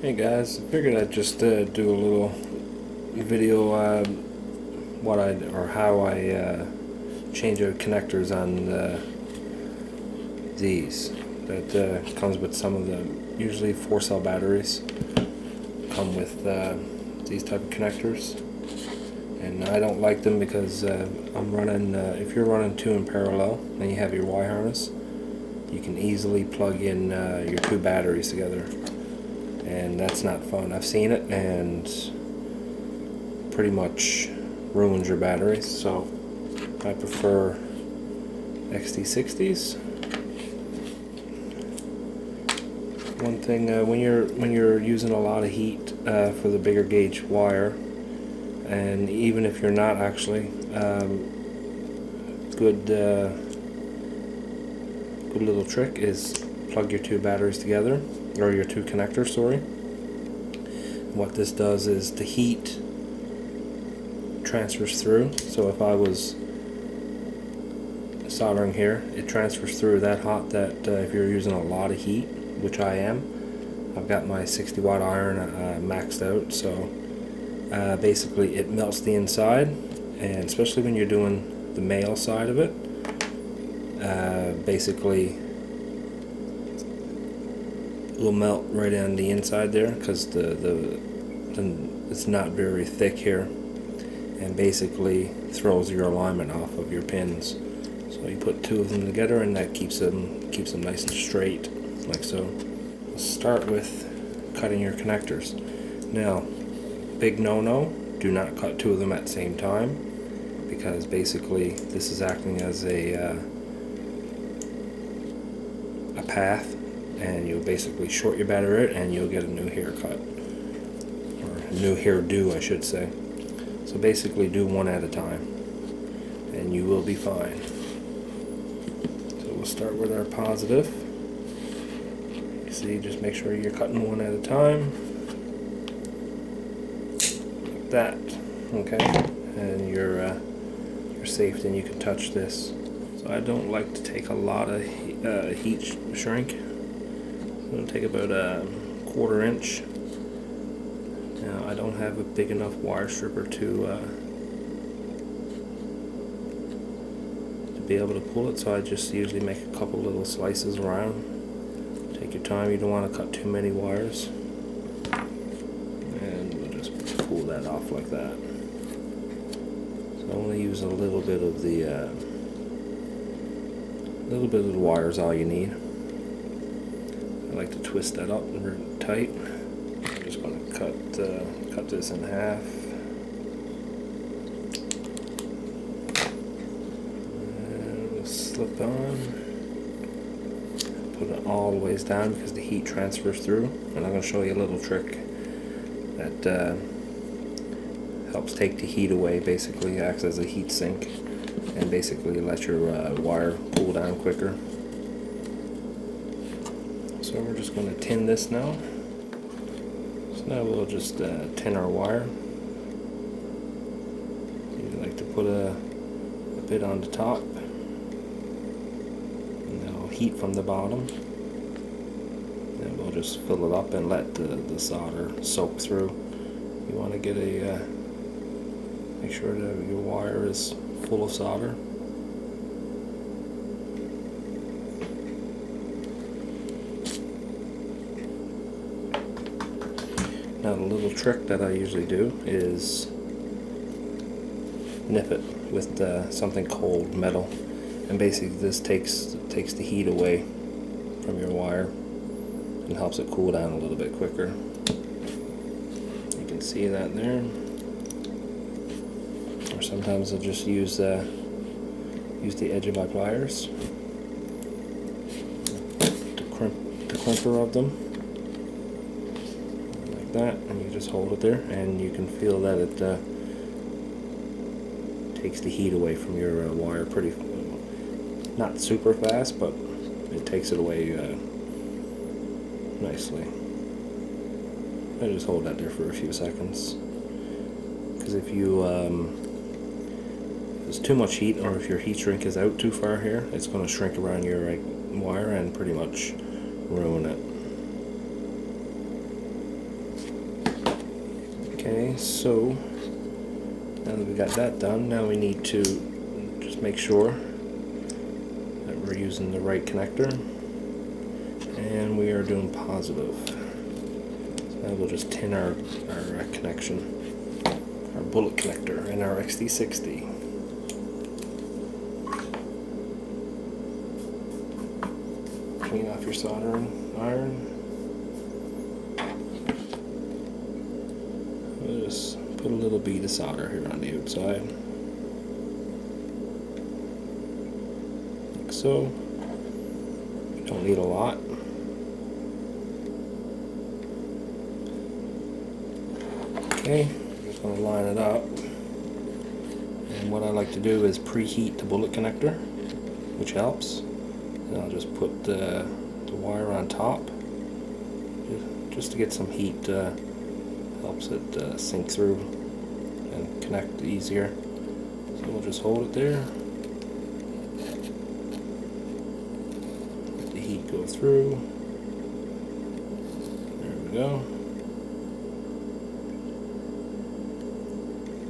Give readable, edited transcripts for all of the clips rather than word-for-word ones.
Hey guys, I figured I'd just do a little video how I change out connectors on these. That comes with some of the usually 4-cell batteries come with these type of connectors, and I don't like them because I'm running. If you're running two in parallel and you have your Y harness, you can easily plug in your two batteries together. And that's not fun. I've seen it, and pretty much ruins your batteries. So I prefer XT60s. One thing, when you're using a lot of heat for the bigger gauge wire, and even if you're not actually, good little trick is plug your two batteries together, or your two connectors, sorry. What this does is the heat transfers through. So if I was soldering here, it transfers through that hot that if you're using a lot of heat, which I am, I've got my 60 watt iron maxed out, so basically it melts the inside, and especially when you're doing the male side of it, basically will melt right on the inside there because it's not very thick here, and basically throws your alignment off of your pins. So you put two of them together, and that keeps them nice and straight, like so. Let's start with cutting your connectors. Now, big no-no: do not cut two of them at the same time, because basically this is acting as a path, and you'll basically short your battery out, and you'll get a new haircut, or a new hairdo, I should say. So basically do one at a time, and you will be fine. So we'll start with our positive. You see, just make sure you're cutting one at a time, like that. Okay, and you're safe. Then you can touch this. So I don't like to take a lot of heat shrink. It'll take about a 1/4 inch. Now I don't have a big enough wire stripper to be able to pull it, so I just usually make a couple little slices around. Take your time, you don't want to cut too many wires. And we'll just pull that off like that. So I only use a little bit of the wire is all you need. I like to twist that up and really tight. I'm just going to cut this in half. And we'll slip on. Put it all the ways down because the heat transfers through. And I'm going to show you a little trick that helps take the heat away. Basically acts as a heat sink, and basically let your wire cool down quicker. So we're just going to tin this now. So now we'll just tin our wire. You like to put a bit on the top, and that'll heat from the bottom. Then we'll just fill it up and let the solder soak through. You want to get make sure that your wire is full of solder. Now the little trick that I usually do is nip it with something cold, metal, and basically this takes the heat away from your wire and helps it cool down a little bit quicker. You can see that there. Or sometimes I'll just use the edge of my pliers, the crimper of them, like that, and you just hold it there, and you can feel that it takes the heat away from your wire pretty, not super fast, but it takes it away nicely. I just hold that there for a few seconds, because if there's too much heat, or if your heat shrink is out too far here, it's going to shrink around your wire and pretty much ruin it. Okay, so now that we got that done, now we need to just make sure that we're using the right connector, and we are doing positive. So now we'll just tin our connection, our bullet connector in our XT60. Clean off your soldering iron. We'll just put a little bead of solder here on the outside, like so. You don't need a lot. Okay, I'm just going to line it up. And what I like to do is preheat the bullet connector, which helps. And I'll just put the wire on top, just to get some heat. Helps it sink through and connect easier. So we'll just hold it there. Let the heat go through. There we go.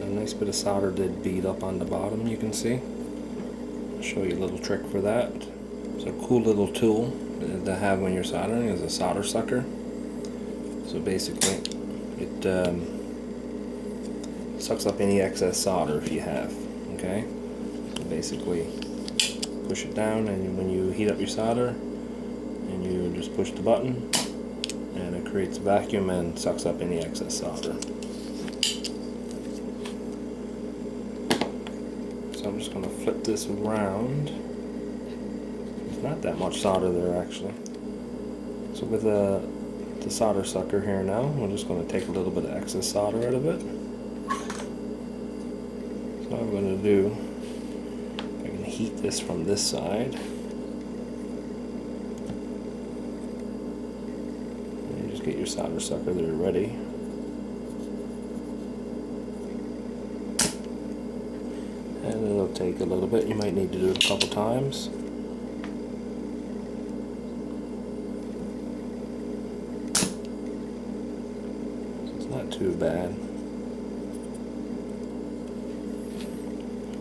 A nice bit of solder did bead up on the bottom, you can see. I'll show you a little trick for that. It's a cool little tool to have when you're soldering, is a solder sucker. So basically it sucks up any excess solder if you have. Okay, so basically push it down, and when you heat up your solder, and you just push the button, and it creates a vacuum and sucks up any excess solder. So I'm just going to flip this around. There's not that much solder there actually. So with the solder sucker here now, we're just going to take a little bit of excess solder out of it. So what I'm going to do, I'm going to heat this from this side. And you just get your solder sucker there ready. And it'll take a little bit, you might need to do it a couple times. Not too bad.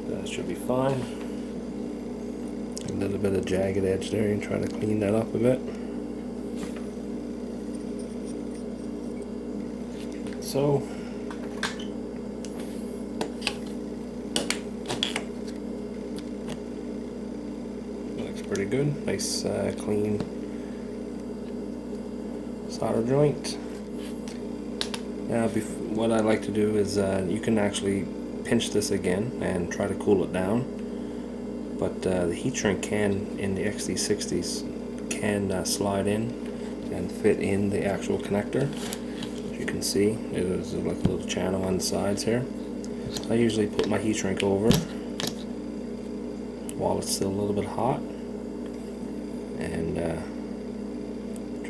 That should be fine. A little bit of jagged edge there, and try to clean that up a bit. So looks pretty good. Nice clean solder joint. Now, what I like to do is you can actually pinch this again and try to cool it down, but the heat shrink can in the XT60s can slide in and fit in the actual connector. As you can see, it is like a little channel on the sides here. I usually put my heat shrink over while it's still a little bit hot, and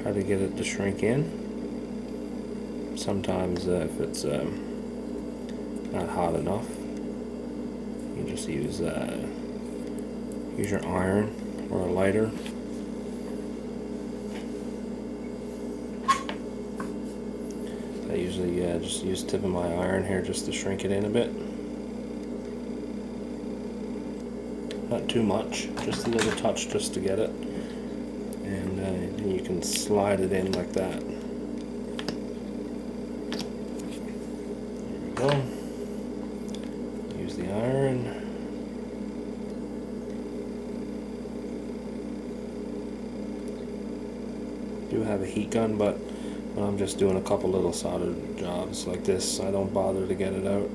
try to get it to shrink in. Sometimes if it's not hot enough, you just use your iron or a lighter. I usually just use the tip of my iron here just to shrink it in a bit. Not too much, just a little touch just to get it. And then you can slide it in like that. Use the iron. Do have a heat gun, but when I'm just doing a couple little solder jobs like this, I don't bother to get it out.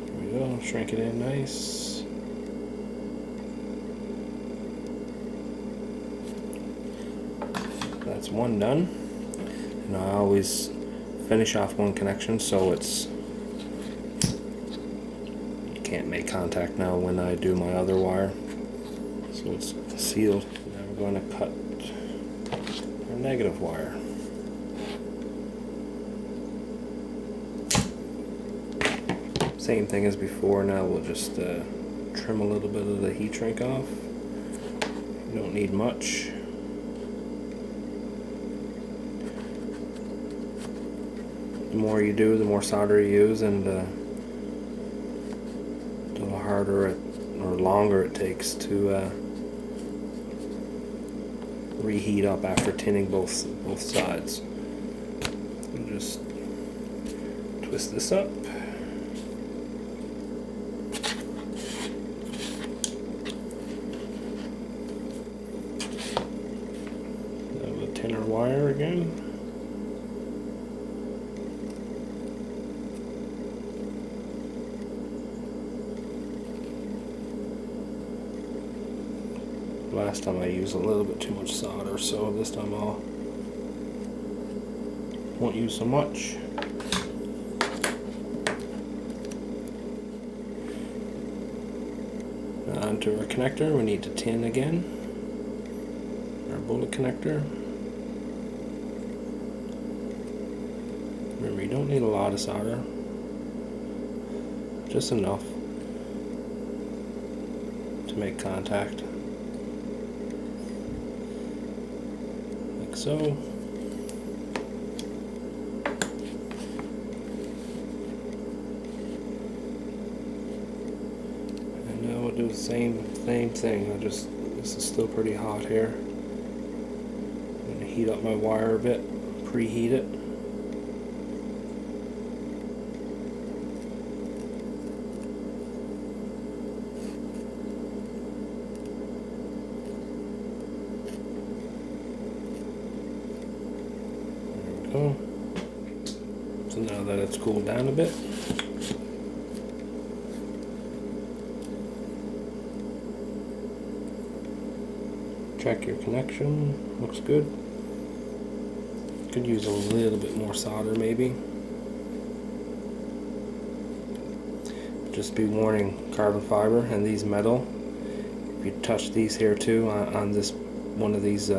There we go, shrink it in nice. That's one done, and I always finish off one connection so it's, you can't make contact now when I do my other wire, so it's sealed. Now we're going to cut our negative wire. Same thing as before. Now we'll just trim a little bit of the heat shrink off. You don't need much. more you do, the more solder you use, and the harder or longer it takes to reheat up after tinning both sides. And just twist this up. Now the tinner wire again. Last time I used a little bit too much solder, so this time I won't use so much. Onto our connector, we need to tin again, our bullet connector. Remember, you don't need a lot of solder, just enough to make contact. So, and now we'll do the same thing. This is still pretty hot here. I'm going to heat up my wire a bit, preheat it. So now that it's cooled down a bit, check your connection. Looks good. Could use a little bit more solder maybe. Just be warning, carbon fiber and these metal, if you touch these here too on this one of these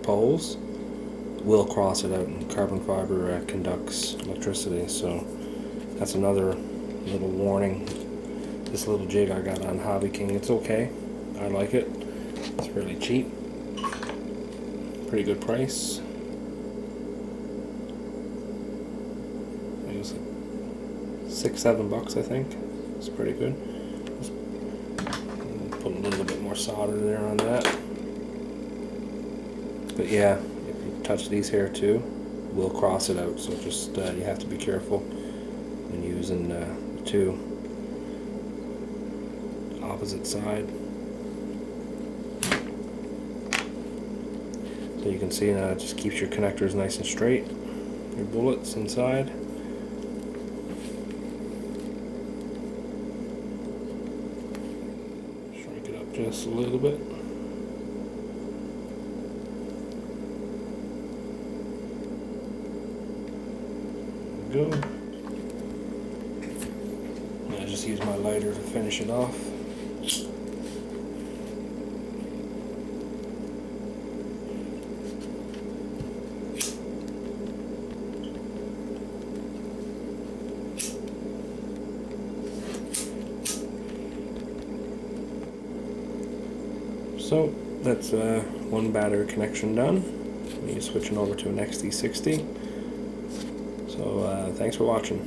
poles, will cross it out, and carbon fiber conducts electricity, so that's another little warning. This little jig I got on Hobby King, it's okay, I like it, it's really cheap, pretty good price. It was like $6-7 I think. It's pretty good. Just put a little bit more solder there on that, but yeah, touch these here too, will cross it out, so just you have to be careful when using the two opposite side. So you can see now it just keeps your connectors nice and straight, your bullets inside. Shrink it up just a little bit. Go. I just use my lighter to finish it off. So that's one battery connection done. We're switching over to an XT60. So thanks for watching.